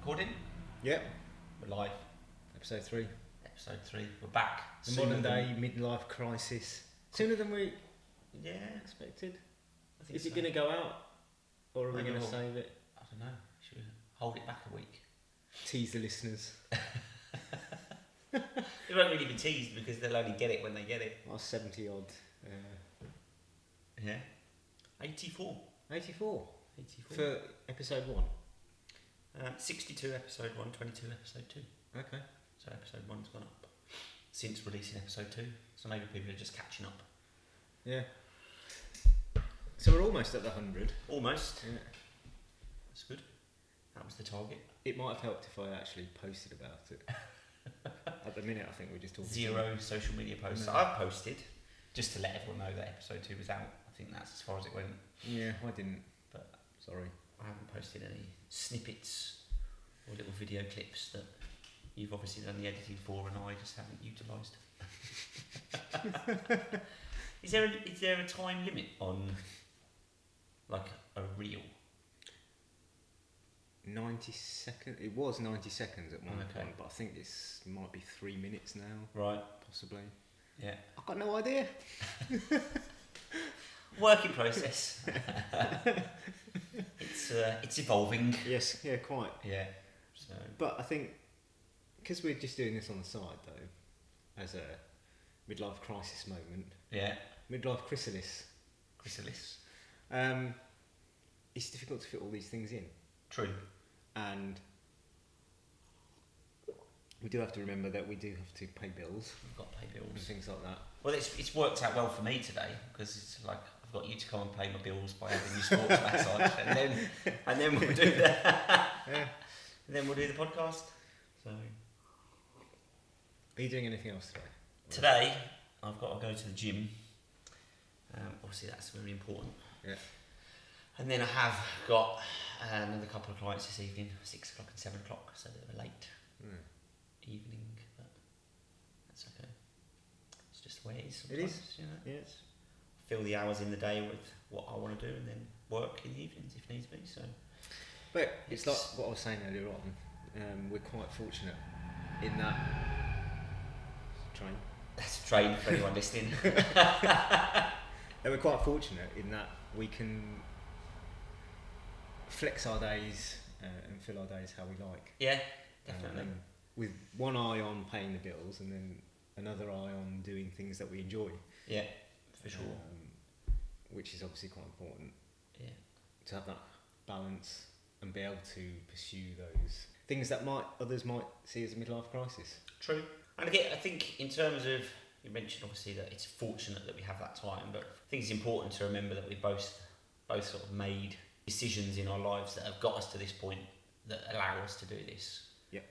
Recording? Yep. We're live. Episode 3. Episode 3. We're back. The modern day midlife crisis. Sooner than we expected. I think Is it going to go out? Or are we going to we'll- save it? I don't know. Should we hold it back a week? Tease the listeners. It won't really be teased because they'll only get it when they get it. Our 70 odd. Yeah. 84. 84. 84. For episode 1. 62 episode 1, 22 episode 2. Okay. So episode 1's gone up since releasing episode 2. So maybe people are just catching up. Yeah. So we're almost at the 100. Almost. Yeah. That's good. That was the target. It might have helped if I actually posted about it. At the minute, I think we're just talking. 0 social media posts. No. I've posted just to let everyone know that episode 2 was out. I think that's as far as it went. Yeah, I didn't. But sorry. I haven't posted any snippets or little video clips that you've obviously done the editing for and I just haven't utilised. Is there a time limit on like a reel? 90 seconds. It was 90 seconds at one Okay. point, but I think this might be 3 minutes now, Right. possibly. Yeah. I've got no idea. Work in process. It's evolving. Yes, yeah, quite. Yeah. So But I think because we're just doing this on the side, though, as a midlife crisis moment, yeah. midlife chrysalis, Chrysalis. it's difficult to fit all these things in, True. and we do have to remember that we do have to pay bills We've got to pay and bills. things like that. Well, it's worked out well for me today because it's like I've got you to come and pay my bills by having you sports massage, and then we'll do that. Yeah. And then we'll do the podcast. So Are you doing anything else today? today I've got to go to the gym. Obviously that's very important. Yeah. And then I have got another couple of clients this evening, 6 o'clock and 7 o'clock, so a bit of a late evening, but that's okay. It's just the way it is sometimes. It is. You know? Yes. Fill the hours in the day with what I want to do and then work in the evenings if needs be. So But it's like what I was saying earlier on. We're quite fortunate in that train. that's a train for anyone listening. And we're quite fortunate in that we can flex our days and fill our days how we like. Yeah, definitely. With one eye on paying the bills and then another eye on doing things that we enjoy. Yeah, for sure. Which is obviously quite important. Yeah. To have that balance and be able to pursue those things that others might see as a midlife crisis. True. And again, I think in terms of, you mentioned obviously that it's fortunate that we have that time, but I think it's important to remember that we both sort of made decisions in our lives that have got us to this point that allow us to do this. Yep.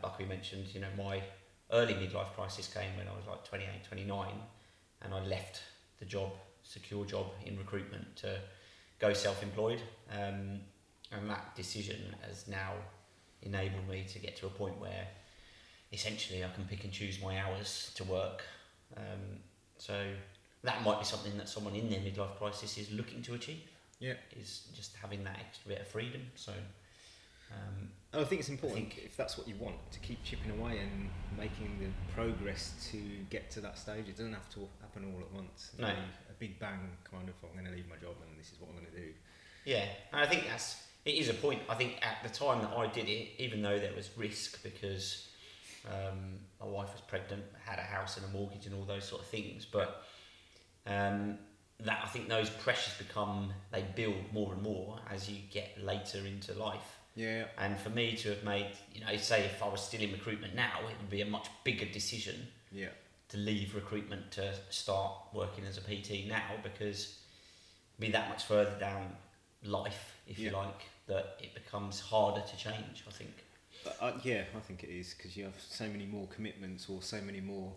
Like we mentioned, you know, my early midlife crisis came when I was like 28, 29, and I left the job, secure job in recruitment to go self-employed. And that decision has now enabled me to get to a point where essentially I can pick and choose my hours to work. So that might be something that someone in their midlife crisis is looking to achieve. Yeah. Is just having that extra bit of freedom. So I think it's important if that's what you want, to keep chipping away and making the progress to get to that stage. It doesn't have to happen all at once. No. A big bang kind of, I'm going to leave my job and this is what I'm going to do. yeah, and I think it is a point. I think at the time that I did it, even though there was risk because my wife was pregnant, had a house and a mortgage and all those sort of things, but that I think those pressures they build more and more as you get later into life. Yeah. And for me to have made, you know, say if I was still in recruitment now, it would be a much bigger decision Yeah. to leave recruitment to start working as a PT now, because it'd be that much further down life, if you like, that it becomes harder to change, I think. Yeah, I think it is, because you have so many more commitments or so many more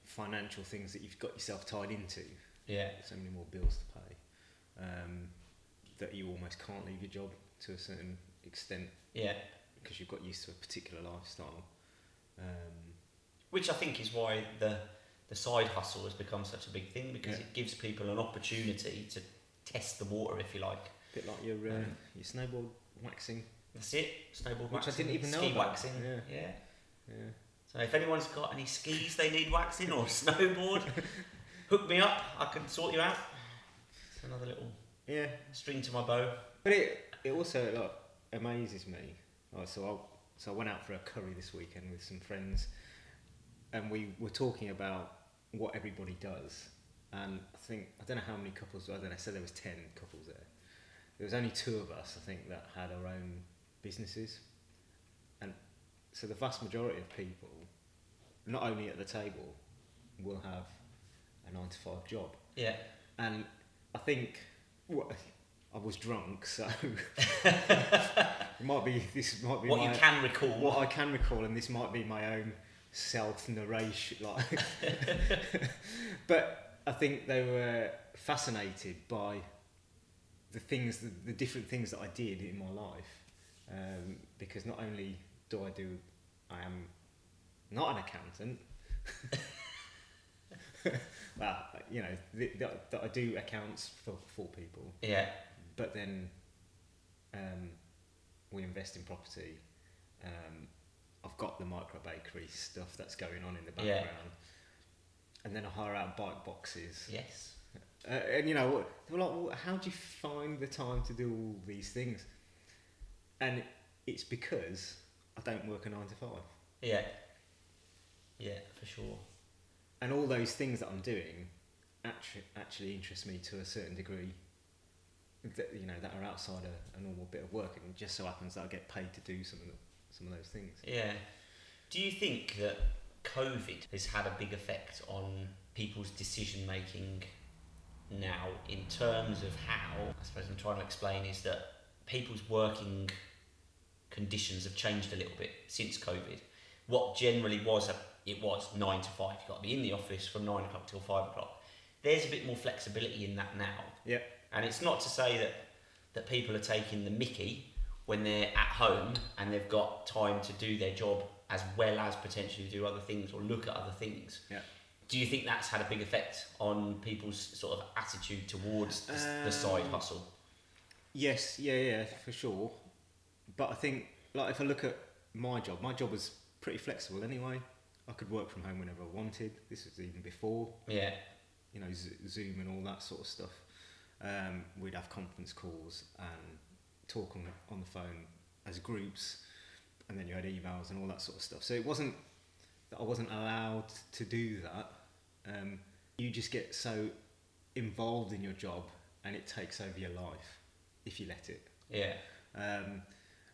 financial things that you've got yourself tied into. Yeah. So many more bills to pay, that you almost can't leave your job to a certain extent. Yeah. Because you've got used to a particular lifestyle. Which I think is why the side hustle has become such a big thing, because it gives people an opportunity to test the water, if you like. A bit like your snowboard waxing That's it. Snowboard Which waxing. I didn't even know ski about. waxing. Yeah. So if anyone's got any skis they need waxing or snowboard, hook me up. I can sort you out. It's another little string to my bow. But it also like amazes me. So I went out for a curry this weekend with some friends, and we were talking about what everybody does. And I don't know how many couples. I don't know. So there was 10 couples there. There was only 2 of us, I think, that had our own businesses, and so the vast majority of people, not only at the table, will have a 9 to 5 job. Yeah. And I think I was drunk, so this might be what you can recall. What I can recall, and this might be my own self-narration. Like, but I think they were fascinated by the different things that I did in my life, because not only I am not an accountant. Well, you know, that I do accounts for people. Yeah. But then we invest in property. I've got the micro bakery stuff that's going on in the background. Yeah. And then I hire out bike boxes. Yes. And you know, they were like, well, how do you find the time to do all these things? And it's because I don't work a 9 to 5. Yeah. Yeah, for sure. And all those things that I'm doing actually interest me to a certain degree. That, you know, that are outside a normal bit of work, and it just so happens that I get paid to do some of those things. Yeah. Do you think that COVID has had a big effect on people's decision making now, in terms of how, I suppose I'm trying to explain, is that people's working conditions have changed a little bit since COVID. What generally was it was 9 to 5. You've got to be in the office from 9 o'clock till 5 o'clock. There's a bit more flexibility in that now. Yeah. And it's not to say that people are taking the mickey when they're at home and they've got time to do their job as well as potentially do other things or look at other things. Yeah. Do you think that's had a big effect on people's sort of attitude towards the side hustle? Yes, yeah, for sure. But I think, like, if I look at my job was pretty flexible anyway. I could work from home whenever I wanted. This was even before, you know, Zoom and all that sort of stuff. We'd have conference calls and talk on the phone as groups, and then you had emails and all that sort of stuff. So it wasn't that I wasn't allowed to do that. You just get so involved in your job, and it takes over your life if you let it. Yeah.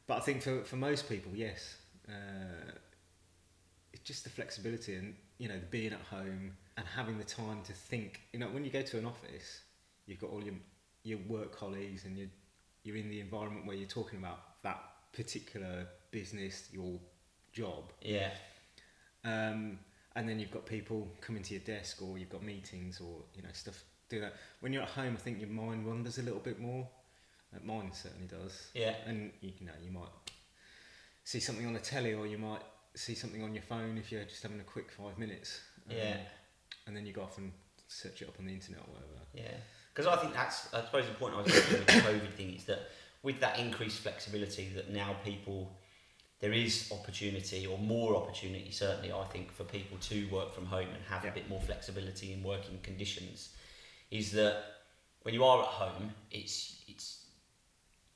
But I think for most people, yes, it's just the flexibility and, you know, the being at home and having the time to think. You know, when you go to an office, you've got all your work colleagues, and you're in the environment where you're talking about that particular business, your job. Yeah. And then you've got people coming to your desk, or you've got meetings, or, you know, stuff. Do that. When you're at home, I think your mind wanders a little bit more. Mine certainly does. Yeah. And you know, you might see something on the telly, or you might see something on your phone if you're just having a quick 5 minutes. Yeah. And then you go off and search it up on the internet or whatever. Yeah. Because I think that's, I suppose the point I was making with the COVID thing is that with that increased flexibility, that now there is opportunity, or more opportunity certainly, I think, for people to work from home and have a bit more flexibility in working conditions, is that when you are at home,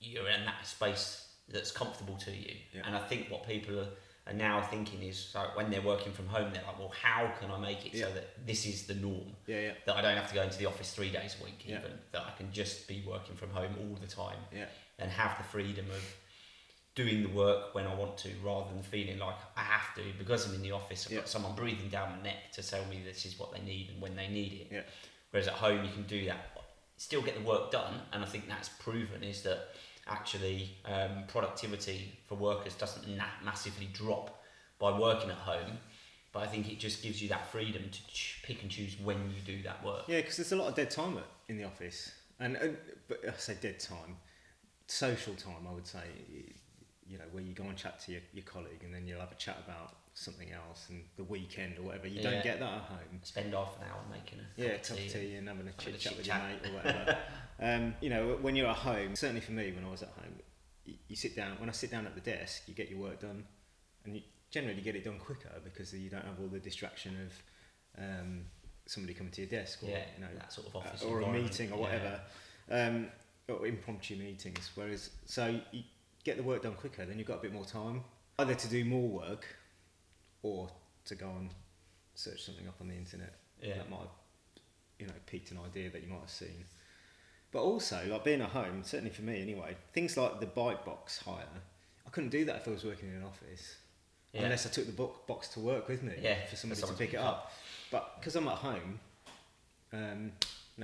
you're in that space that's comfortable to you. Yeah. And I think what people are now thinking is, so when they're working from home, they're like, well, how can I make it so that this is the norm? Yeah. That I don't have to go into the office 3 days a week even, that I can just be working from home all the time and have the freedom of doing the work when I want to, rather than feeling like I have to, because I'm in the office, I've got someone breathing down my neck to tell me this is what they need and when they need it. Yeah. Whereas at home you can do that, still get the work done, and I think that's proven, is that actually productivity for workers doesn't massively drop by working at home, but I think it just gives you that freedom to pick and choose when you do that work. Yeah, because there's a lot of dead time in the office, but I say dead time, social time, I would say, you know, where you go and chat to your colleague, and then you'll have a chat about something else, and the weekend or whatever. You don't get that at home. Spend half an hour making a cup of tea and having a chit chat with your mate or whatever. You know, when you're at home, certainly for me, when I was at home, you sit down. When I sit down at the desk, you get your work done, and you generally get it done quicker because you don't have all the distraction of somebody coming to your desk, or that sort of office or a meeting or whatever, Yeah. or impromptu meetings. Whereas, so you get the work done quicker, then you've got a bit more time either to do more work or to go and search something up on the internet that might have, piqued an idea that you might have seen. But also, like being at home, certainly for me anyway, things like the bike box hire, I couldn't do that if I was working in an office, unless I took the box to work with me for somebody to pick it up. But because I'm at home,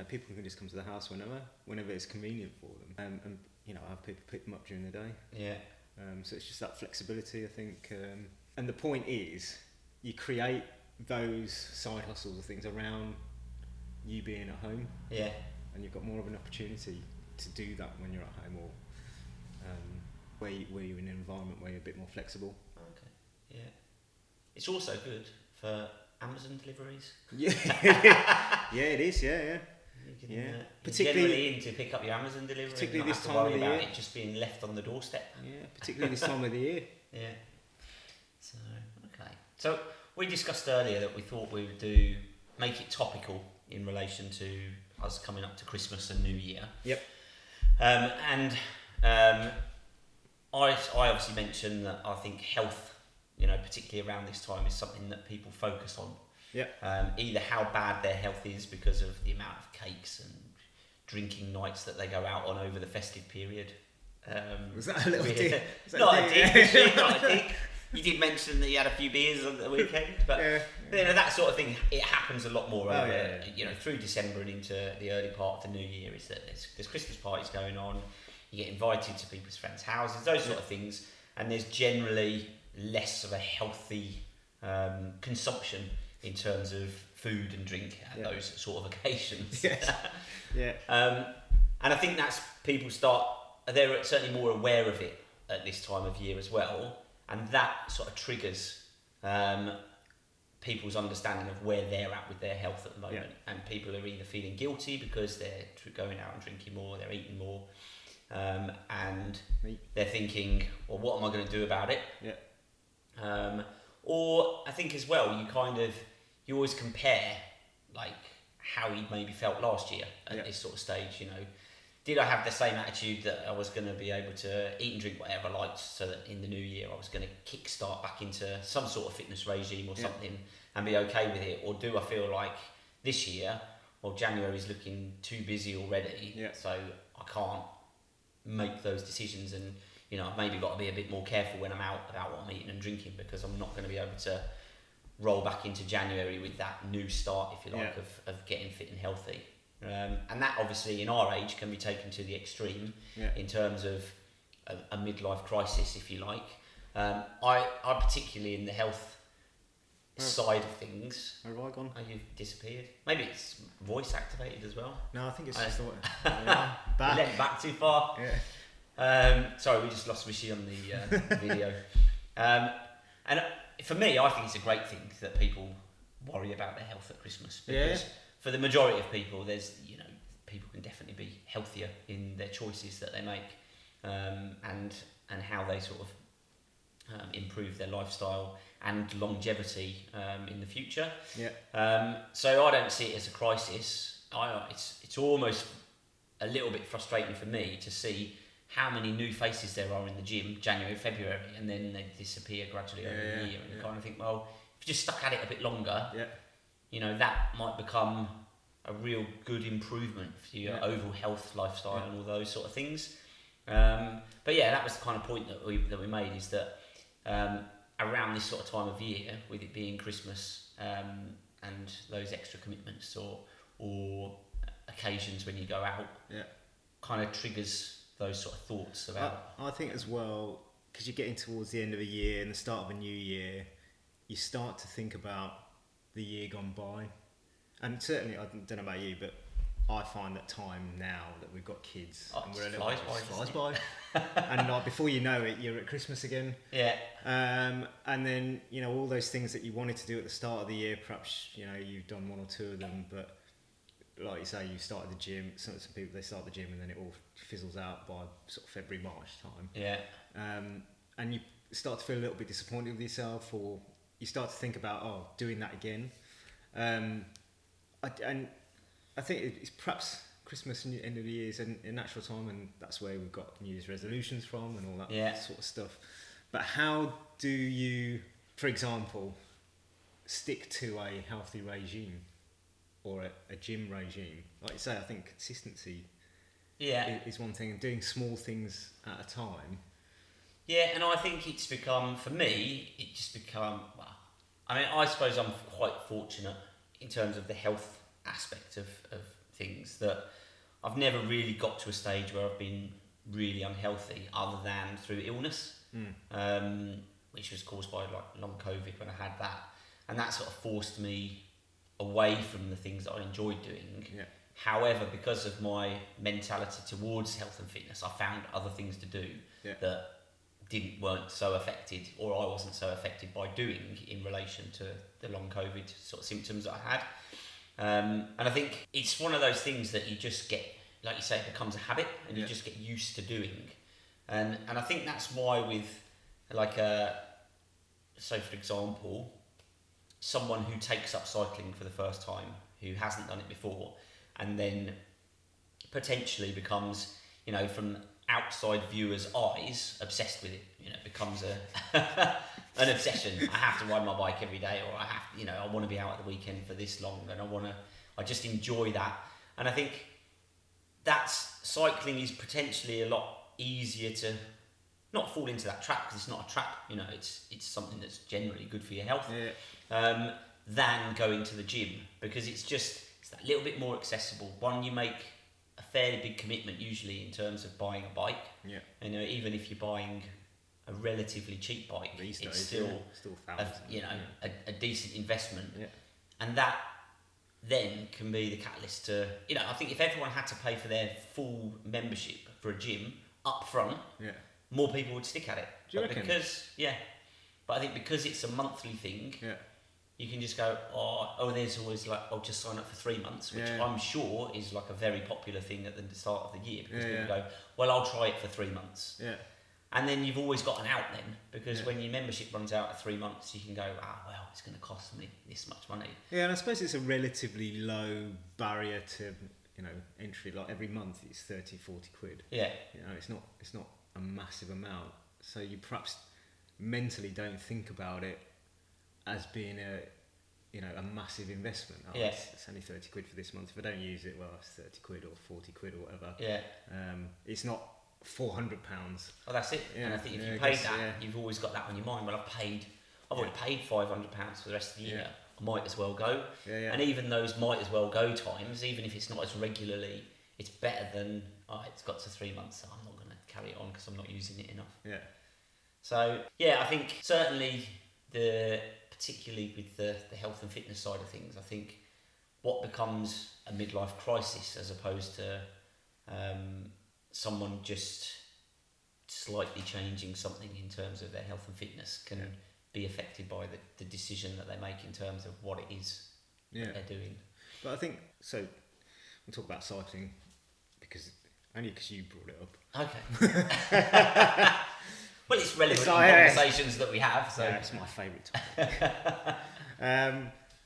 people can just come to the house whenever it's convenient for them, and I have people pick them up during the day. Yeah. So it's just that flexibility, I think. And the point is, you create those side hustles or things around you being at home. Yeah. And you've got more of an opportunity to do that when you're at home, or where you're in an environment where you're a bit more flexible. Okay. Yeah. It's also good for Amazon deliveries. Yeah. Yeah, it is. Yeah. You can, particularly generally in to pick up your Amazon delivery. Particularly this time of the year. It just being left on the doorstep. Yeah, particularly this time of the year. Yeah. So okay. So we discussed earlier that we thought we would make it topical in relation to us coming up to Christmas and New Year. Yep. I obviously mentioned that I think health, particularly around this time, is something that people focus on. Yeah. Either how bad their health is because of the amount of cakes and drinking nights that they go out on over the festive period. Was that a little dig? Not a dig. Not a dig. You did mention that you had a few beers on the weekend, but that sort of thing, it happens a lot more through December and into the early part of the new year. Is that there's Christmas parties going on, you get invited to people's friends' houses, those sort of things, and there's generally less of a healthy consumption in terms of food and drink at those sort of occasions. Yes. Yeah. And I think that's they're certainly more aware of it at this time of year as well. And that sort of triggers people's understanding of where they're at with their health at the moment. Yeah. And people are either feeling guilty because they're going out and drinking more, they're eating more, and they're thinking, well, what am I going to do about it? Yeah. Or I think as well, you always compare like how you maybe felt last year at this sort of stage, Did I have the same attitude that I was going to be able to eat and drink whatever I liked, so that in the new year I was going to kickstart back into some sort of fitness regime or something and be okay with it? Or do I feel like this year, January's looking too busy already, so I can't make those decisions, and I've maybe got to be a bit more careful when I'm out about what I'm eating and drinking, because I'm not going to be able to roll back into January with that new start, if you like, of getting fit and healthy. And that obviously in our age can be taken to the extreme in terms of a midlife crisis, if you like. I particularly in the health side of things. Where have I gone? Oh, you've disappeared. Maybe it's voice activated as well. No, I think it's just back. Left back too far. Yeah. Sorry, we just lost Rishi on the video. And for me, I think it's a great thing that people worry about their health at Christmas, because for the majority of people, people can definitely be healthier in their choices that they make, and how they sort of improve their lifestyle and longevity in the future. So I don't see it as a crisis. It's almost a little bit frustrating for me to see how many new faces there are in the gym January, February, and then they disappear gradually over the year, and you kind of think, well, if you just stuck at it a bit longer, that might become a real good improvement for your overall health, lifestyle, and all those sort of things. But that was the kind of point that we made, is that around this sort of time of year, with it being Christmas and those extra commitments or occasions when you go out, kind of triggers those sort of thoughts about. I think as well, because you're getting towards the end of a year and the start of a new year, you start to think about the year gone by. And certainly, I don't know about you, but I find that time now that we've got kids, and we're a little flies by. And before you know it, you're at Christmas again. And then all those things that you wanted to do at the start of the year, perhaps you've done one or two of them, but like you say, you started the gym. Some people, they start the gym and then it all fizzles out by sort of February, March time. Yeah. And you start to feel a little bit disappointed with yourself, or you start to think about doing that again. And I think it's perhaps Christmas and end of the year is a natural time, and that's where we've got New Year's resolutions from and all that sort of stuff. But how do you, for example, stick to a healthy regime or a gym regime? Like you say, I think consistency is one thing, and doing small things at a time. Yeah, and I think it's become, for me, well, I mean, I suppose I'm quite fortunate in terms of the health aspect of things, that I've never really got to a stage where I've been really unhealthy other than through illness, which was caused by like long COVID when I had that. And that sort of forced me away from the things that I enjoyed doing. Yeah. However, because of my mentality towards health and fitness, I found other things to do that weren't so affected, or I wasn't so affected by doing in relation to the long COVID sort of symptoms that I had. And I think it's one of those things that you just get, like you say, it becomes a habit, and you just get used to doing. And I think that's why with so for example, someone who takes up cycling for the first time, who hasn't done it before, and then potentially becomes, from outside viewers' eyes, obsessed with it. It becomes an obsession. I have to ride my bike every day, or I want to be out at the weekend for this long, and I just enjoy that. And I think cycling is potentially a lot easier to not fall into that trap, because it's not a trap. It's something that's generally good for your health, than going to the gym, because it's that little bit more accessible. One, you make a fairly big commitment usually in terms of buying a bike. Yeah. Even if you're buying a relatively cheap bike, it's still a decent investment. Yeah. And that then can be the catalyst to, I think if everyone had to pay for their full membership for a gym up front, more people would stick at it. Do you reckon? But I think because it's a monthly thing, you can just go, there's always I'll just sign up for 3 months, which I'm sure is like a very popular thing at the start of the year, because people go, well, I'll try it for 3 months. Yeah. And then you've always got an out then, because when your membership runs out at 3 months, you can go, it's going to cost me this much money. Yeah, and I suppose it's a relatively low barrier to, entry. Like every month it's 30, 40 quid. Yeah. It's not a massive amount. So you perhaps mentally don't think about it as being a massive investment. It's only 30 quid for this month. If I don't use it, well, it's 30 quid or 40 quid or whatever. Yeah. It's not £400. Well, that's it. Yeah. And I think if you paid that, you've always got that on your mind. Well, I've already paid £500 for the rest of the year. I might as well go. Yeah, yeah. And even those might as well go times, even if it's not as regularly, it's better than, it's got to 3 months, so I'm not going to carry it on because I'm not using it enough. Yeah. So, I think certainly particularly with the health and fitness side of things, I think what becomes a midlife crisis as opposed to someone just slightly changing something in terms of their health and fitness can be affected by the decision that they make in terms of what it is that they're doing. But I think, so we'll talk about cycling because you brought it up. Okay. Well, it's relevant in conversations that we have. So it's my favourite topic.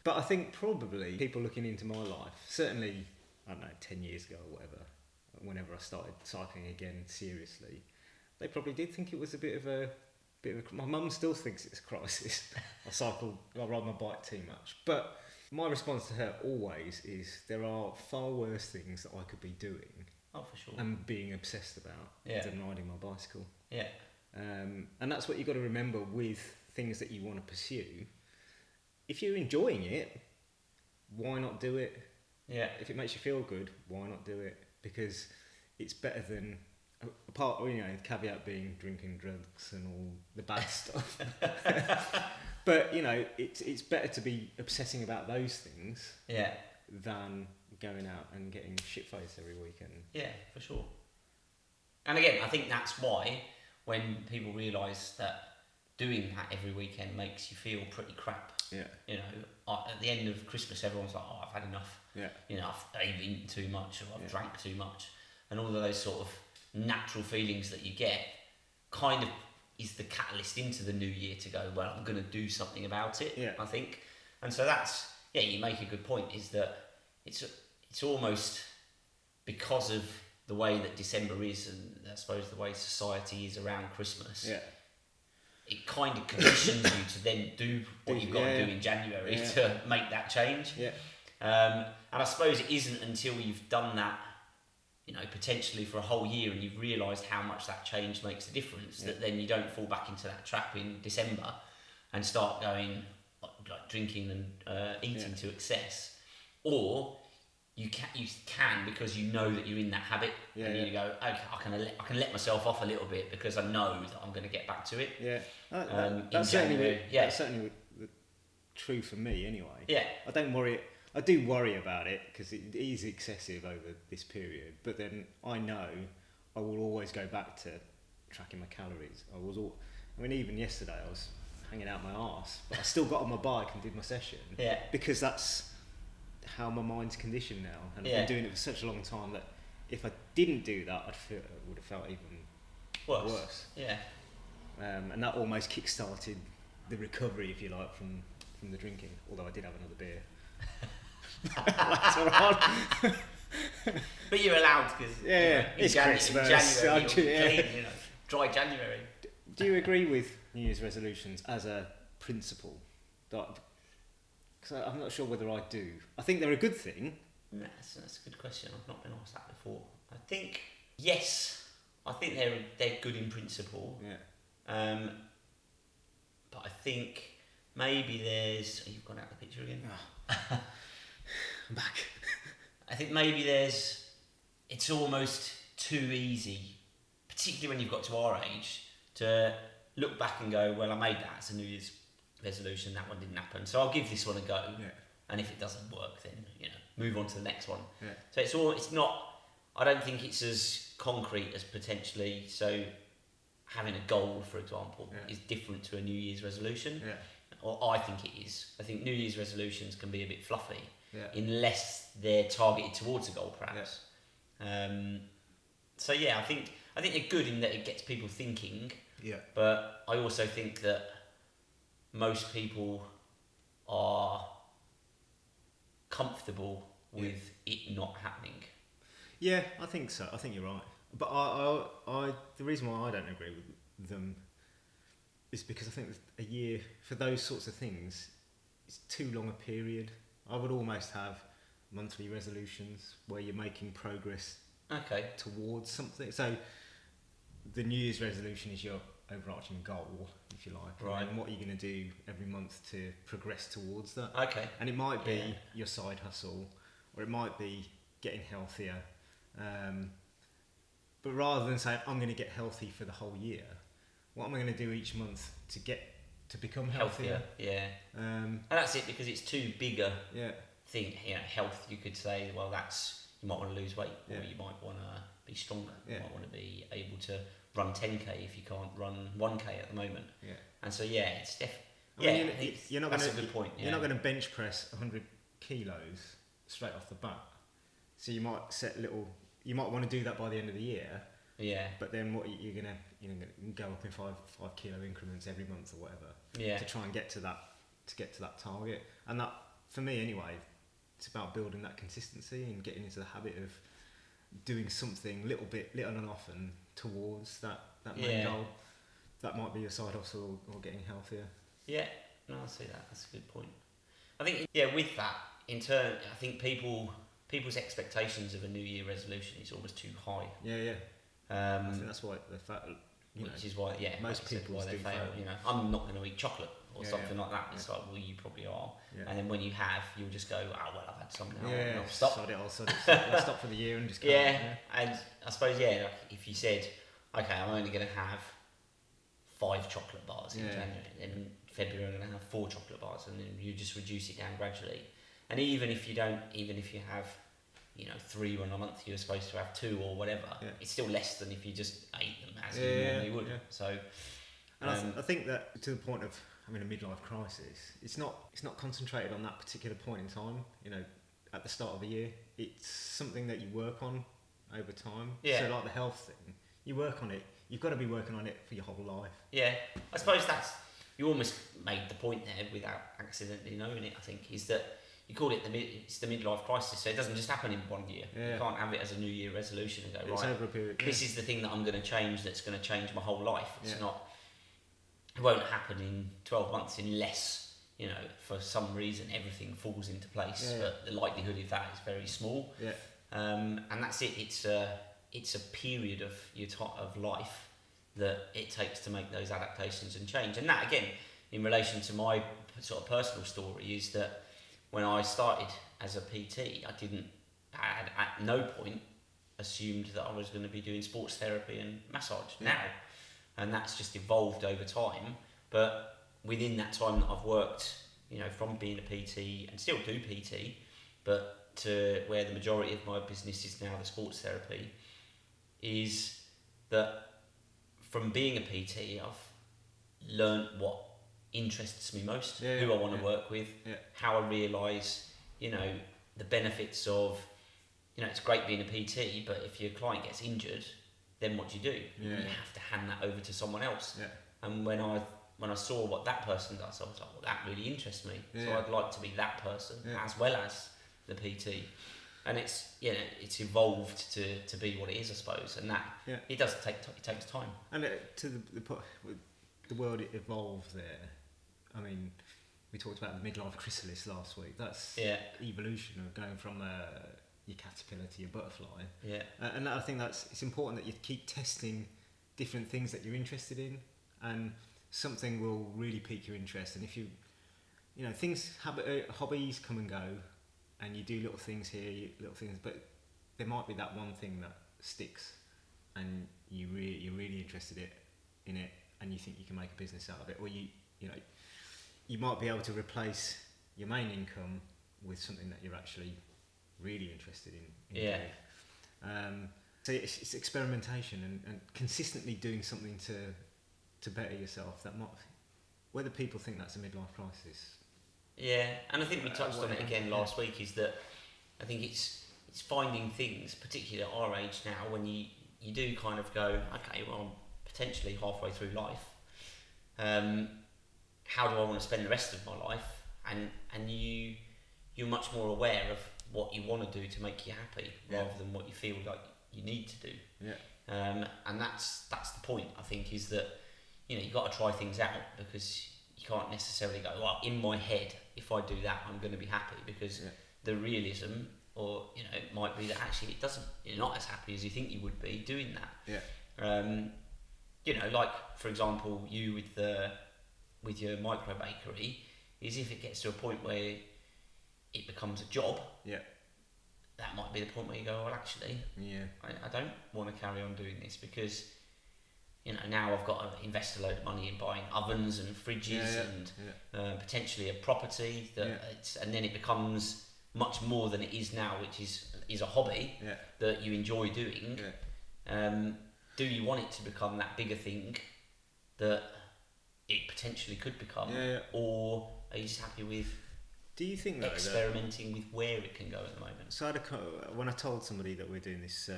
But I think probably people looking into my life, certainly, 10 years ago or whatever, whenever I started cycling again seriously, they probably did think it was a bit of a. My mum still thinks it's a crisis. I ride my bike too much. But my response to her always is there are far worse things that I could be doing. Oh, for sure. And being obsessed about than riding my bicycle. Yeah. And that's what you've got to remember with things that you want to pursue. If you're enjoying it, why not do it? Yeah. If it makes you feel good, why not do it? Because it's better than, the caveat being drinking, drugs and all the bad stuff. But, it's better to be obsessing about those things than going out and getting shit-faced every weekend. Yeah, for sure. And again, I think that's why when people realise that doing that every weekend makes you feel pretty crap. Yeah. You know, at the end of Christmas, everyone's like, "Oh, I've had enough." Yeah. You know, I've eaten too much, or I've Yeah. drank too much, and all of those sort of natural feelings that you get, kind of is the catalyst into the new year to go, well, I'm going to do something about it. Yeah. I think, and so that's you make a good point. Is that it's almost because of the way that December is, and I suppose the way society is around Christmas. Yeah. It kind of conditions you to then do what you've got to do in January to make that change. Yeah. And I suppose it isn't until you've done that, you know, potentially for a whole year, and you've realised how much that change makes a difference, that then you don't fall back into that trap in December and start going like drinking and eating to excess, or you can because you know that you're in that habit, and you go, okay, I can let myself off a little bit because I know that I'm going to get back to it. Yeah, that's certainly true for me anyway. Yeah, I do worry about it because it is excessive over this period, but then I know I will always go back to tracking my calories. I mean, even yesterday I was hanging out my arse, but I still got on my bike and did my session. Yeah, because that's how my mind's conditioned now, and I've been doing it for such a long time that if I didn't do that, I would have felt even worse. Yeah, and that almost kick-started the recovery, if you like, from the drinking. Although I did have another beer later on. But you're allowed because it's Christmas. In January, clean, you know, dry January. Do you agree with New Year's resolutions as a principle? Because I'm not sure whether I do. I think they're a good thing. No, that's a good question. I've not been asked that before. I think yes. I think they're good in principle. Yeah. But I think maybe there's. Oh, you've gone out of the picture again. Oh. I'm back. I think maybe it's almost too easy, particularly when you've got to our age, to look back and go, well, I made that as a New Year's resolution, that one didn't happen, so I'll give this one a go. Yeah. And if it doesn't work, then move on to the next one. Yeah. So it's not. I don't think it's as concrete as potentially. So having a goal, for example, is different to a New Year's resolution. Yeah. Or I think it is. I think New Year's resolutions can be a bit fluffy, unless they're targeted towards a goal, perhaps. Yeah. So I think they're good in that it gets people thinking. Yeah. But I also think that most people are comfortable with it not happening. Yeah, I think so. I think you're right. But I the reason why I don't agree with them is because I think a year for those sorts of things is too long a period. I would almost have monthly resolutions where you're making progress towards something. So the New Year's resolution is your overarching goal, if you like, right? And what you're going to do every month to progress towards that. Okay. And it might be your side hustle, or it might be getting healthier. But rather than saying I'm going to get healthy for the whole year, what am I going to do each month to become healthier? Yeah. And that's it, because it's too big a thing. Health. You could say, well, that's you might want to lose weight, or you might want to be stronger. You might want to be able to run 10k if you can't run 1k at the moment. Yeah. And so it's definitely. You're not. That's a good point. You're not going to bench press 100 kilos straight off the bat. So you might You might want to do that by the end of the year. Yeah. But then what you're gonna go up in 5 kilo increments every month or whatever. Yeah. To try and get to that target. And that, for me anyway, it's about building that consistency and getting into the habit of doing something little and often towards that main goal. That might be your side hustle or getting healthier. Yeah. No, I see that. That's a good point. I think with that, in turn, I think people's expectations of a New Year resolution is almost too high. Yeah. I think that's why the fact, which is why most people why they fail. I'm not going to eat chocolate or something like that. It's like, well, you probably are. Yeah. And then when you have, you'll just go, oh well, I've had some now. Yeah. I'll stop. I'll stop for the year and just go. And I suppose like if you said, okay, I'm only going to have 5 chocolate bars in January, then in February I'm going to have 4 chocolate bars, and then you just reduce it down gradually. And even if you have 3 a month, you're supposed to have 2 or whatever, it's still less than if you just ate them as you normally would. Yeah. So And I think that to the point of having a midlife crisis, it's not concentrated on that particular point in time. You know, at the start of the year, it's something that you work on over time. Yeah. So like the health thing, you work on it. You've got to be working on it for your whole life. Yeah, I suppose you almost made the point there without accidentally knowing it. I think is that you call it it's the midlife crisis, so it doesn't just happen in 1 year. Yeah. You can't have it as a New Year resolution and go It's right. over a period. This is the thing that I'm going to change. That's going to change my whole life. It's Yeah. not. It won't happen in 12 months unless for some reason everything falls into place. Yeah. But the likelihood of that is very small. Yeah. And that's it. It's a period of of life that it takes to make those adaptations and change. And that, again, in relation to my sort of personal story, is that when I started as a PT, I had at no point assumed that I was going to be doing sports therapy and massage now. And that's just evolved over time. But within that time that I've worked, from being a PT and still do PT, but to where the majority of my business is now the sports therapy, is that from being a PT, I've learned what interests me most, who I want to work with, how I realise, the benefits of, it's great being a PT, but if your client gets injured, then what do? You have to hand that over to someone else. Yeah. And when I saw what that person does, I was like, well, that really interests me. Yeah. So I'd like to be that person as well as the PT. And it's evolved to be what it is, I suppose, and that it takes time. And to the word it evolved there. I mean, we talked about the midlife chrysalis last week. That's evolution of going from your caterpillar to your butterfly. Yeah. And I think it's important that you keep testing different things that you're interested in, and something will really pique your interest. And if hobbies come and go. And you do little things here, but there might be that one thing that sticks, and you're really interested in it, and you think you can make a business out of it, or you might be able to replace your main income with something that you're actually really interested in doing. So it's experimentation and consistently doing something to better yourself. That might, whether people think that's a midlife crisis. Yeah, and I think we touched on it again last week, is that I think it's finding things, particularly at our age now, when you do kind of go, okay, well, I'm potentially halfway through life. How do I want to spend the rest of my life? And you're much more aware of what you want to do to make you happy, rather than what you feel like you need to do. Yeah. And that's the point, I think, is that you've got to try things out, because you can't necessarily go, well, in my head, if I do that, I'm going to be happy, because the realism, or it might be that actually you're not as happy as you think you would be doing that. Yeah. Like for example, you with your micro bakery, is if it gets to a point where it becomes a job. Yeah. That might be the point where you go, well, actually, I don't want to carry on doing this, because now I've got to invest a load of money in buying ovens and fridges and potentially a property and then it becomes much more than it is now, which is a hobby that you enjoy doing. Do you want it to become that bigger thing that it potentially could become, or are you just happy with? Do you think experimenting with where it can go at the moment? So when I told somebody that we're doing this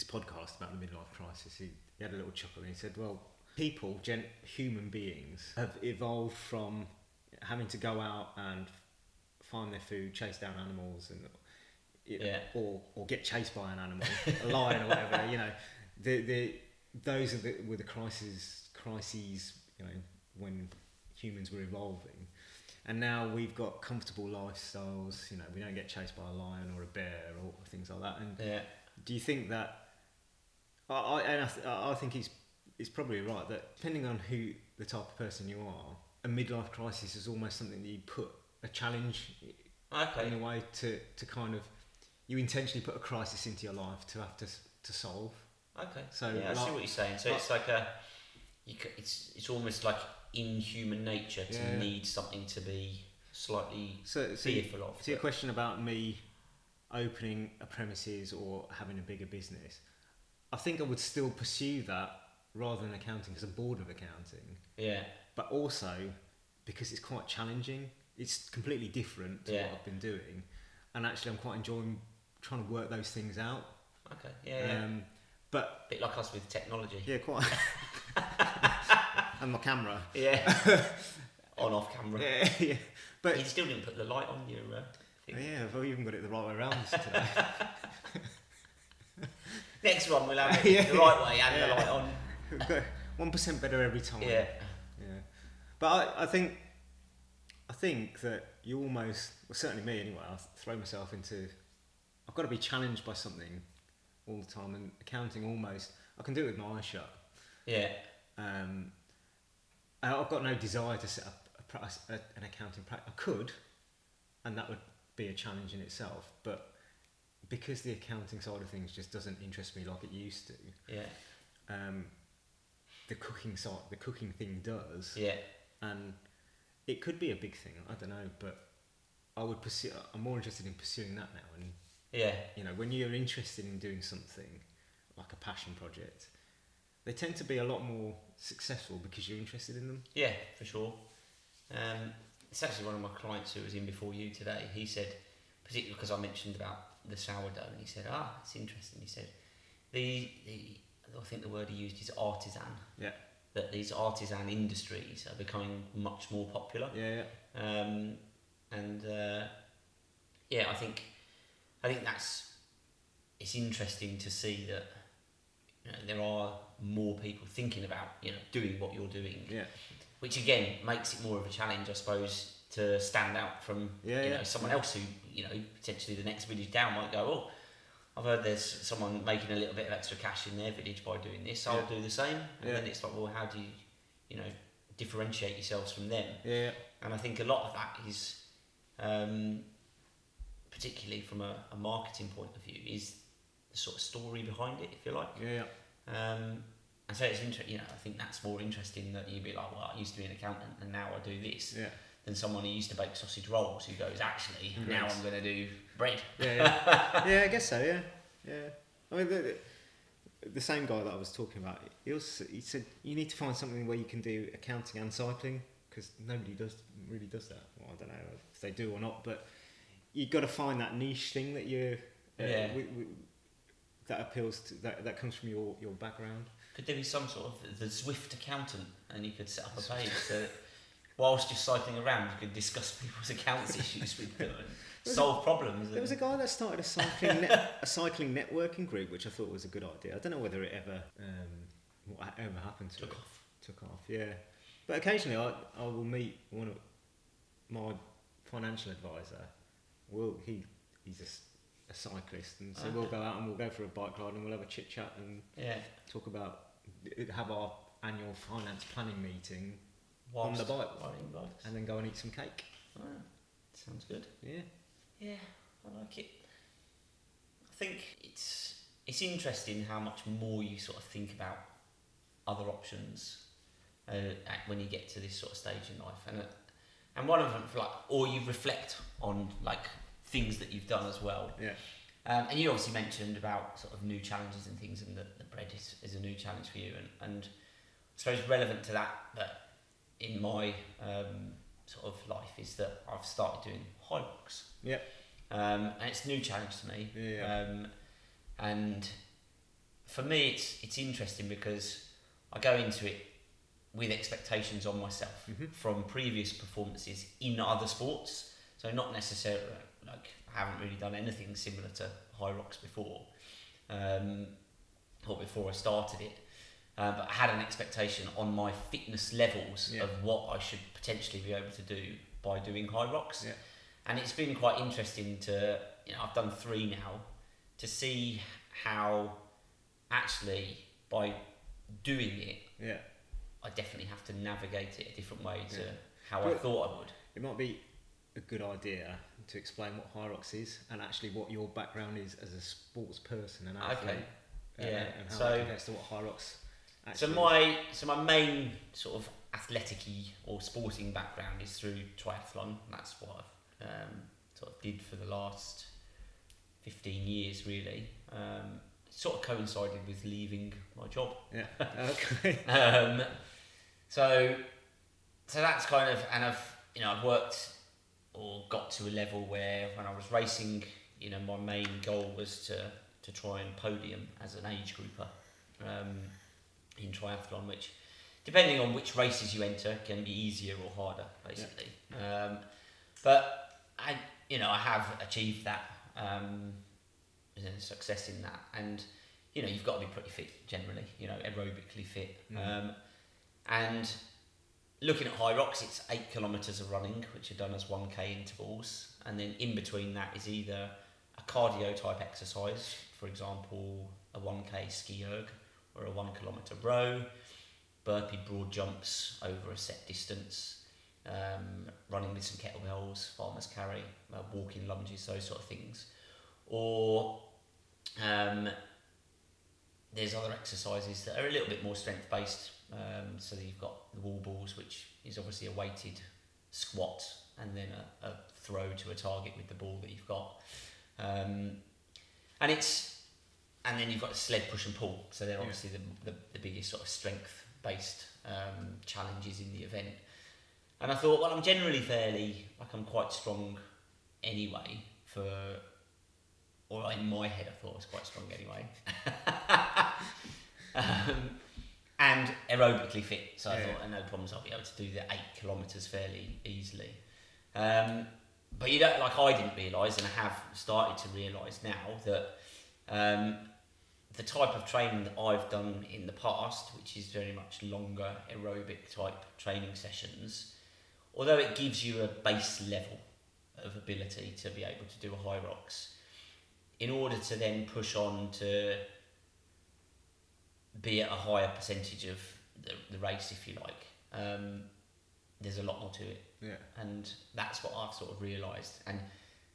podcast about the midlife crisis, he had a little chuckle and he said, well, human beings have evolved from having to go out and find their food, chase down animals, and or get chased by an animal, a lion or whatever. Those were the crises. When humans were evolving, and now we've got comfortable lifestyles. We don't get chased by a lion or a bear or things like that. And do you think that? I think it's probably right that depending on who the type of person you are, a midlife crisis is almost something that you put a challenge in a way to kind of, you intentionally put a crisis into your life to have to solve. Okay. So I see what you're saying. So it's like it's almost like in human nature to need something to be slightly fearful of. So your question about me opening a premises or having a bigger business, I think I would still pursue that rather than accounting because I'm bored of accounting. Yeah. But also because it's quite challenging. It's completely different to what I've been doing, and actually I'm quite enjoying trying to work those things out. Okay. Yeah. But a bit like us with technology. yeah, quite. And my camera. Yeah. On/off camera. Yeah. But you still didn't put the light on your thing. Yeah, I've even got it the right way around today. Next one we'll have it the right way and the light on. 1% better every time. Yeah. But I think that you almost, well, certainly me anyway, I throw myself into, I've got to be challenged by something all the time, and accounting almost, I can do it with my eyes shut. Yeah. I've got no desire to set up an accounting practice. I could, and that would be a challenge in itself, but because the accounting side of things just doesn't interest me like it used to. Yeah. The cooking thing does. Yeah. And it could be a big thing, I don't know, but I'm more interested in pursuing that now. And you know, when you're interested in doing something like a passion project, they tend to be a lot more successful because you're interested in them. Yeah, for sure. It's actually one of my clients who was in before you today. He said, particularly because I mentioned about the sourdough, and he said, it's interesting. He said, I think the word he used is artisan. Yeah. That these artisan industries are becoming much more popular. Yeah. I think it's interesting to see that, you know, there are more people thinking about, you know, doing what you're doing. Yeah. Which again makes it more of a challenge, I suppose, to stand out from someone else who, you know, potentially the next village down might go, oh, I've heard there's someone making a little bit of extra cash in their village by doing this. I'll do the same. And then it's like, well, how do you know, differentiate yourselves from them? Yeah. And I think a lot of that is, particularly from a marketing point of view, is the sort of story behind it, if you like. Yeah. And so it's interesting. You know, I think that's more interesting that you'd be like, well, I used to be an accountant and now I do this. Yeah. Than someone who used to bake sausage rolls who goes, actually, now I'm going to do bread. Yeah, I guess so. Yeah. I mean, the same guy that I was talking about, he said you need to find something where you can do accounting and cycling, because nobody really does that. Well, I don't know if they do or not, but you've got to find that niche thing that that appeals to, that comes from your background. Could there be some sort of the Zwift accountant, and you could set up a page that, whilst you're cycling around, you could discuss people's accounts issues with them and solve problems. There was a guy that started a cycling networking group, which I thought was a good idea. I don't know whether it ever happened to Took off, yeah. But occasionally I will meet one of my financial advisor. He's a cyclist, and so we'll go out and we'll go for a bike ride and we'll have a chit chat and talk about, have our annual finance planning meeting on the bike, and then go and eat some cake. Sounds good. Yeah, I like it. I think it's interesting how much more you sort of think about other options when you get to this sort of stage in life, and one of them, or you reflect on things that you've done as well. Yeah. And you obviously mentioned about sort of new challenges and things, and the bread is a new challenge for you, and I suppose relevant to that in my sort of life is that I've started doing high rocks. Yeah. And it's a new challenge to me. Yeah. And for me, it's interesting because I go into it with expectations on myself from previous performances in other sports. So not necessarily, I haven't really done anything similar to high rocks before, or before I started it. But I had an expectation on my fitness levels of what I should potentially be able to do by doing high rocks. Yeah. And it's been quite interesting to, I've done 3 now, to see how actually by doing it, I definitely have to navigate it a different way to how I thought I would. It might be a good idea to explain what high rocks is and actually what your background is as a sports person and athlete. And how it compares to what high rocks actually is. So my main sort of athletic-y or sporting background is through triathlon. That's what I've sort of did for the last 15 years really. sort of coincided with leaving my job. Yeah. Okay. So that's kind of, and I've worked or got to a level where when I was racing, my main goal was to try and podium as an age grouper in triathlon, which, depending on which races you enter, can be easier or harder, basically. Yeah. But I have achieved that, success in that, and you've got to be pretty fit generally, aerobically fit, and looking at high rocks, it's 8 kilometres of running, which are done as 1k intervals, and then in between that is either a cardio type exercise, for example, a 1k ski erg or a 1 kilometre row, burpee broad jumps over a set distance, running with some kettlebells, farmer's carry, walking lunges, those sort of things. Or there's other exercises that are a little bit more strength based. So you've got the wall balls, which is obviously a weighted squat and then a throw to a target with the ball that you've got. And then you've got the sled push and pull. So they're obviously the biggest sort of strength based challenges in the event. And I thought, well, I'm generally I'm quite strong anyway or in my head I thought I was quite strong anyway. And aerobically fit, so I thought, no problems, I'll be able to do the 8 kilometres fairly easily. But I didn't realise, and I have started to realise now, that the type of training that I've done in the past, which is very much longer aerobic type training sessions, although it gives you a base level of ability to be able to do a high rocks, in order to then push on to be at a higher percentage of the race, if you like, there's a lot more to it. Yeah. And that's what I've sort of realised. And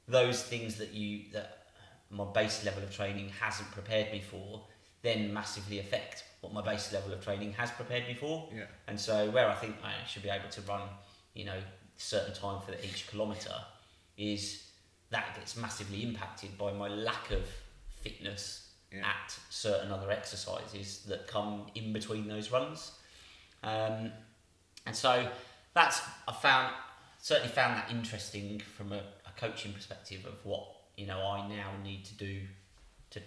those things that my base level of training hasn't prepared me for, then massively affect what my base level of training has prepared me for. Yeah. And so where I think I should be able to run, certain time for each kilometre, is that gets massively impacted by my lack of fitness at certain other exercises that come in between those runs. And so I certainly found that interesting from a coaching perspective of what I now need to do to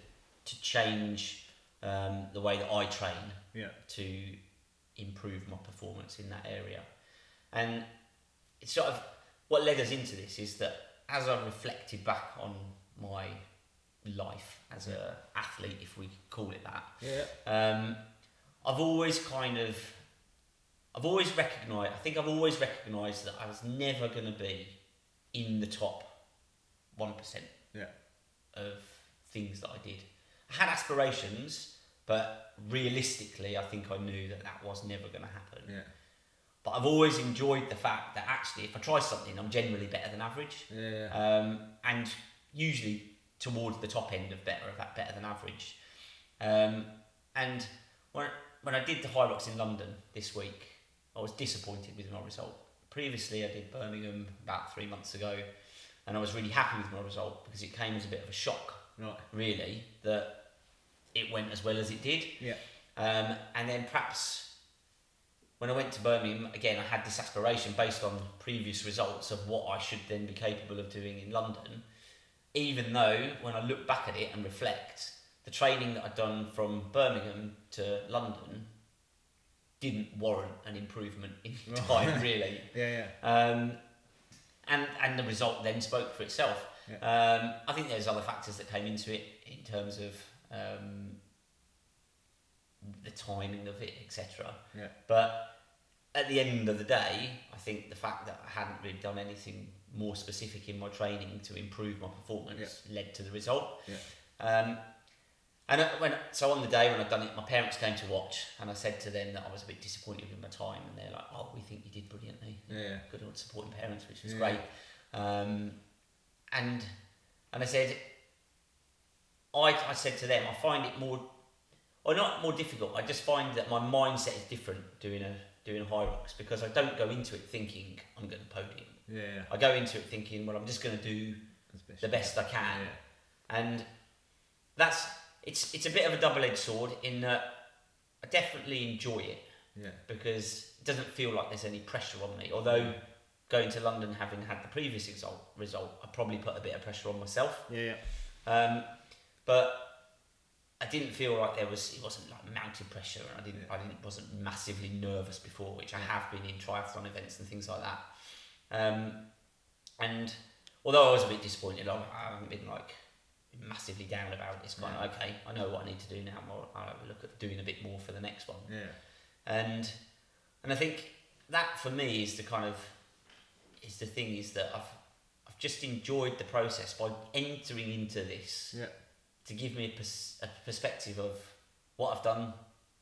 change the way that I train to improve my performance in that area. And it's sort of what led us into this is that as I reflected back on my life as an athlete, if we call it that, I've always recognised that I was never going to be in the top 1% of things that I did. I had aspirations, but realistically I think I knew that was never going to happen. But I've always enjoyed the fact that actually if I try something, I'm generally better than average. And usually towards the top end of better than average. And when I did the high rocks in London this week, I was disappointed with my result. Previously I did Birmingham about 3 months ago, and I was really happy with my result because it came as a bit of a shock, really, that it went as well as it did. And then perhaps when I went to Birmingham, again, I had this aspiration based on previous results of what I should then be capable of doing in London, even though when I look back at it and reflect, the training that I'd done from Birmingham to London didn't warrant an improvement in time, really. And the result then spoke for itself. I think there's other factors that came into it in terms of the timing of it, etc. But at the end of the day, I think the fact that I hadn't really done anything more specific in my training to improve my performance led to the result. So on the day when I'd done it, my parents came to watch, and I said to them that I was a bit disappointed with my time, and they're like, "Oh, we think you did brilliantly." Good on supporting parents, which was great. And I said, I said to them, I find it more, or not more difficult. I just find that my mindset is different doing high rocks, because I don't go into it thinking I'm going to podium. I go into it thinking, well, I'm just going to do the best I can, and that's it's a bit of a double-edged sword in that I definitely enjoy it because it doesn't feel like there's any pressure on me. Although going to London, having had the previous result, I probably put a bit of pressure on myself. But I didn't feel like it wasn't like mounted pressure, and I wasn't massively nervous before, which I have been in triathlon events and things like that. And although I was a bit disappointed, I haven't been like massively down about it. It's kind of okay. I know what I need to do now. I'll have a look at doing a bit more for the next one. And I think that for me is the thing is that I've just enjoyed the process by entering into this to give me a perspective of what I've done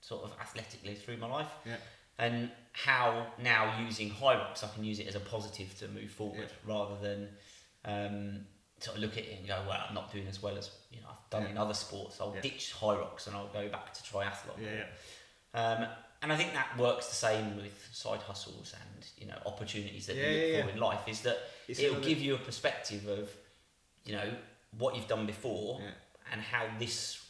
sort of athletically through my life and how now using high rocks I can use it as a positive to move forward rather than sort of look at it and go, well, I'm not doing as well as I've done in other sports. I'll ditch high rocks and I'll go back to triathlon. And I think that works the same with side hustles and opportunities that you look for in life. Is that it'll give you a perspective of what you've done before and how this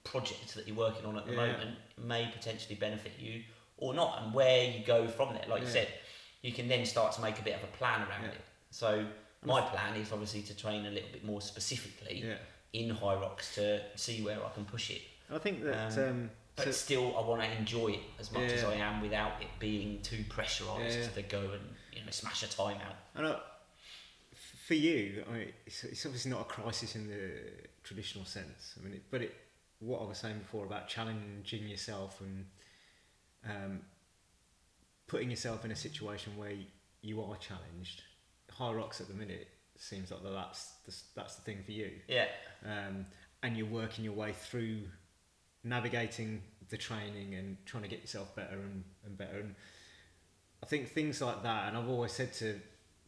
project that you're working on at the moment may potentially benefit you or not, and where you go from there. Like you said, you can then start to make a bit of a plan around it. So my plan is obviously to train a little bit more specifically in high rocks to see where I can push it. I think that, but still, I want to enjoy it as much as I am without it being too pressurised to go and smash a time out. And for you, it's obviously not a crisis in the traditional sense. What I was saying before about challenging yourself and putting yourself in a situation where you are challenged. High rocks at the minute seems like that's the thing for you. And you're working your way through navigating the training and trying to get yourself better and better. And I think things like that, and I've always said to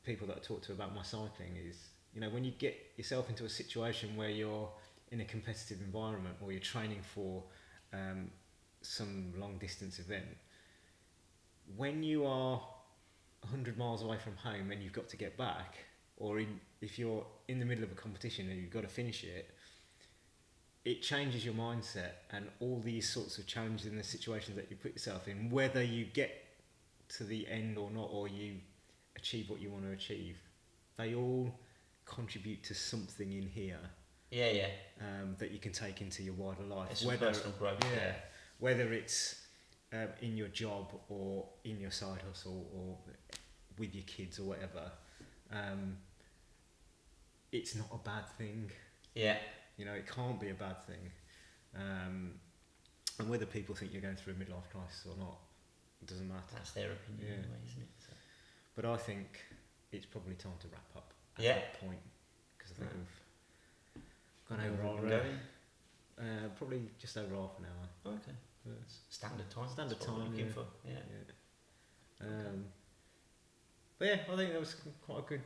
people that I talk to about my cycling is, when you get yourself into a situation where you're in a competitive environment or you're training for some long distance event, when you are 100 miles away from home and you've got to get back, or if you're in the middle of a competition and you've got to finish it, it changes your mindset, and all these sorts of challenges in the situations that you put yourself in, whether you get to the end or not, or you achieve what you want to achieve, they all contribute to something in here that you can take into your wider life. It's personal growth. Whether it's in your job or in your side hustle or with your kids or whatever, it's not a bad thing. It can't be a bad thing. And whether people think you're going through a midlife crisis or not, it doesn't matter. That's their opinion anyway, isn't it? So. But I think it's probably time to wrap up at that point, because I think we've gone over our probably just over half an hour. Okay. Standard time. Standard That's what time. we're looking for. But I think that was quite a good.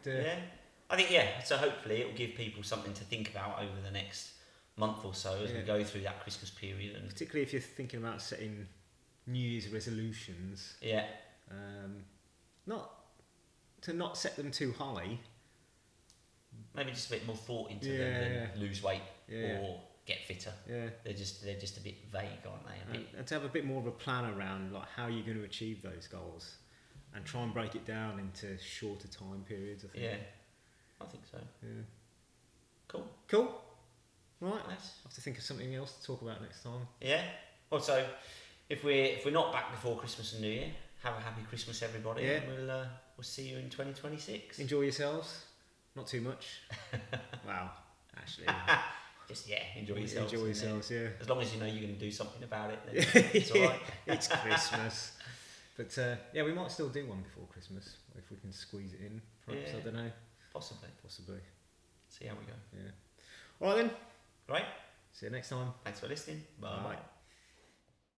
I think so hopefully it will give people something to think about over the next month or so as we go through that Christmas period, and particularly if you're thinking about setting New Year's resolutions. Not set them too high. Maybe just a bit more thought into them than lose weight or get fitter. They're just a bit vague, aren't they? And to have a bit more of a plan around like how you're going to achieve those goals, and try and break it down into shorter time periods. I think. I think so. Cool. Right. Nice. I'll have to think of something else to talk about next time. Also, if we're not back before Christmas and New Year, have a happy Christmas, everybody. And we'll see you in 2026. Enjoy yourselves. Not too much. Wow. Actually. Just enjoy yourselves. Enjoy yourselves. As long as you know you're going to do something about it, then it's all right. It's Christmas. But we might still do one before Christmas if we can squeeze it in. Perhaps, I don't know. Possibly. See how we go. All right then. Right. See you next time. Thanks for listening. Bye. Bye.